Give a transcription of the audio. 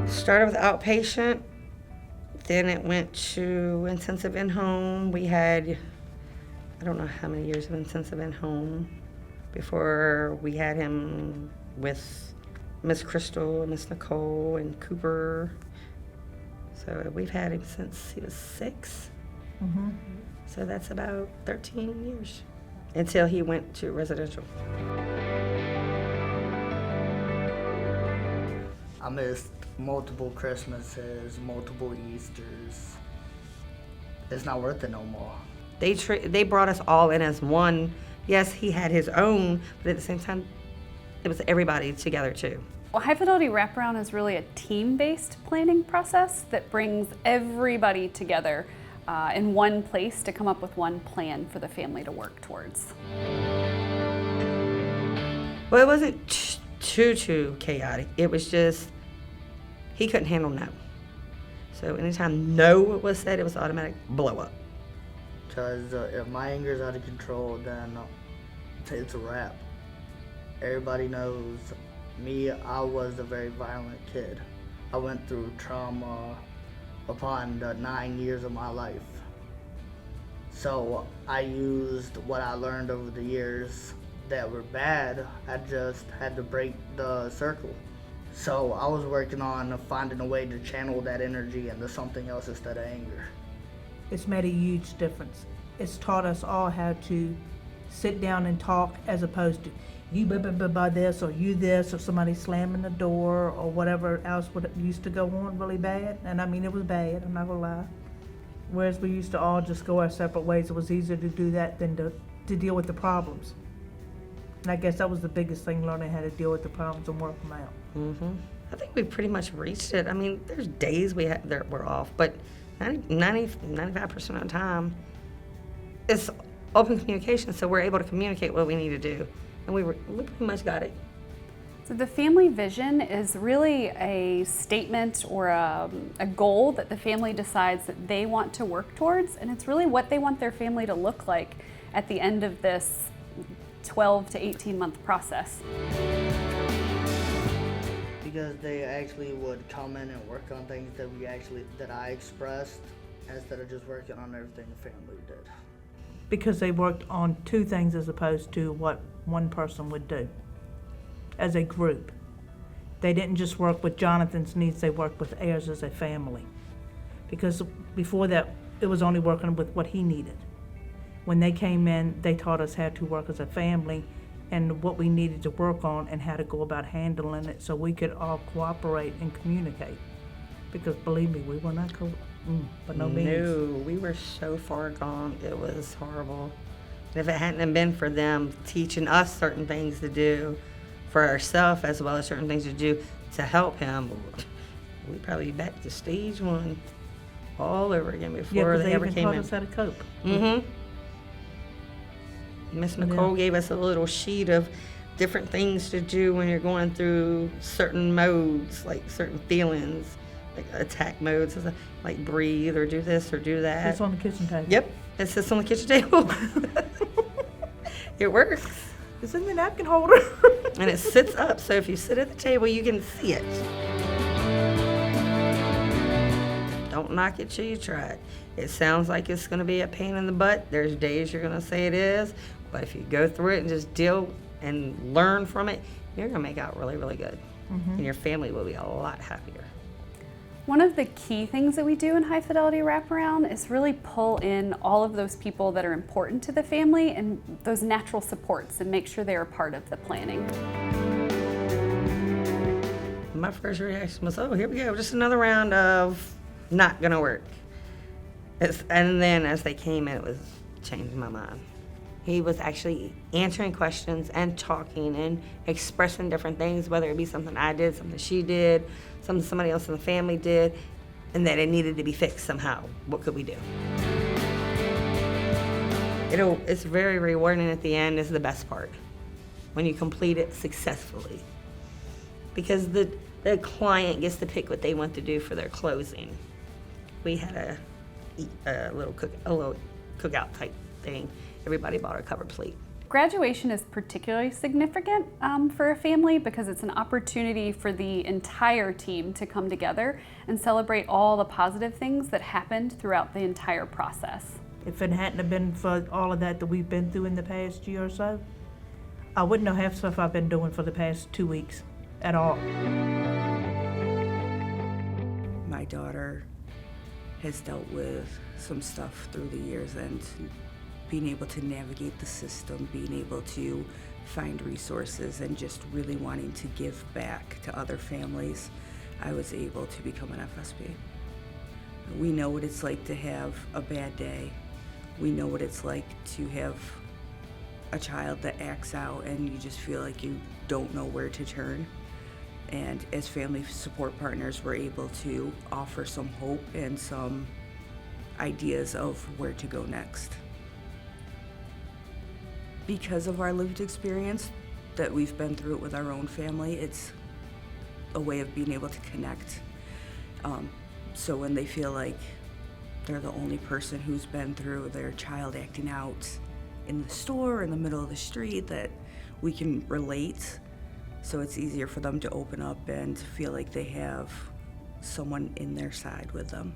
Started with outpatient, then it went to intensive in-home. We had, I don't know how many years of intensive in-home before we had him with Miss Crystal, Miss Nicole, and Cooper. So we've had him since he was 6. Mm-hmm. So that's about 13 years until he went to residential. I missed multiple Christmases, multiple Easters. It's not worth it no more. They brought us all in as one. Yes, he had his own, but at the same time, it was everybody together too. Well, High Fidelity Wraparound is really a team-based planning process that brings everybody together in one place to come up with one plan for the family to work towards. Well, it wasn't too chaotic. It was just, he couldn't handle no. So anytime no was said, it was automatic blow up. Because if my anger's out of control, then it's a wrap. Everybody knows me, I was a very violent kid. I went through trauma upon the 9 years of my life. So I used what I learned over the years that were bad. I just had to break the circle. So I was working on finding a way to channel that energy into something else instead of anger. It's made a huge difference. It's taught us all how to sit down and talk as opposed to you blah this or you this or somebody slamming the door or whatever else would used to go on really bad. And I mean, it was bad, I'm not gonna lie. Whereas we used to all just go our separate ways. It was easier to do that than to deal with the problems. And I guess that was the biggest thing, learning how to deal with the problems and work them out. Mm-hmm. I think we pretty much reached it. I mean, there's days we're off, but 95% of the time, it's open communication, so we're able to communicate what we need to do. And we pretty much got it. So the family vision is really a statement or a goal that the family decides that they want to work towards, and it's really what they want their family to look like at the end of this 12 to 18 month process. Because they actually would come in and work on things that I expressed instead of just working on everything the family did. Because they worked on 2 things as opposed to what one person would do as a group. They didn't just work with Jonathan's needs, they worked with theirs as a family. Because before that, it was only working with what he needed. When they came in, they taught us how to work as a family and what we needed to work on and how to go about handling it so we could all cooperate and communicate. Because believe me, we were not but no means. No, we were so far gone, it was horrible. And if it hadn't been for them teaching us certain things to do for ourselves as well as certain things to do to help him, we'd probably be back to stage 1 all over again before they ever came in. Taught us how to cope. Mm-hmm. Miss Nicole gave us a little sheet of different things to do when you're going through certain modes, like certain feelings, like attack modes, like breathe or do this or do that. It's on the kitchen table. Yep, it sits on the kitchen table. It works. It's in the napkin holder. And it sits up, so if you sit at the table, you can see it. Don't knock it till you try it. It sounds like it's going to be a pain in the butt. There's days you're going to say it is, but if you go through it and just deal and learn from it, you're going to make out really, really good. Mm-hmm. And your family will be a lot happier. One of the key things that we do in High Fidelity Wraparound is really pull in all of those people that are important to the family and those natural supports and make sure they're a part of the planning. My first reaction was, oh, here we go, just another round of not gonna work. And then as they came in, it was changing my mind. He was actually answering questions and talking and expressing different things, whether it be something I did, something she did, something somebody else in the family did, and that it needed to be fixed somehow. What could we do? It's very rewarding at the end is the best part, when you complete it successfully. Because the client gets to pick what they want to do for their closing. we had a little cookout type thing. Everybody bought a covered plate. Graduation is particularly significant for a family because it's an opportunity for the entire team to come together and celebrate all the positive things that happened throughout the entire process. If it hadn't have been for all of that we've been through in the past year or so, I wouldn't know half stuff I've been doing for the past 2 weeks at all. My daughter has dealt with some stuff through the years, and being able to navigate the system, being able to find resources, and just really wanting to give back to other families, I was able to become an FSP. We know what it's like to have a bad day. We know what it's like to have a child that acts out and you just feel like you don't know where to turn. And as family support partners, we're able to offer some hope and some ideas of where to go next. Because of our lived experience, that we've been through it with our own family, it's a way of being able to connect. So when they feel like they're the only person who's been through their child acting out in the store, in the middle of the street, that we can relate. So it's easier for them to open up and feel like they have someone in their side with them.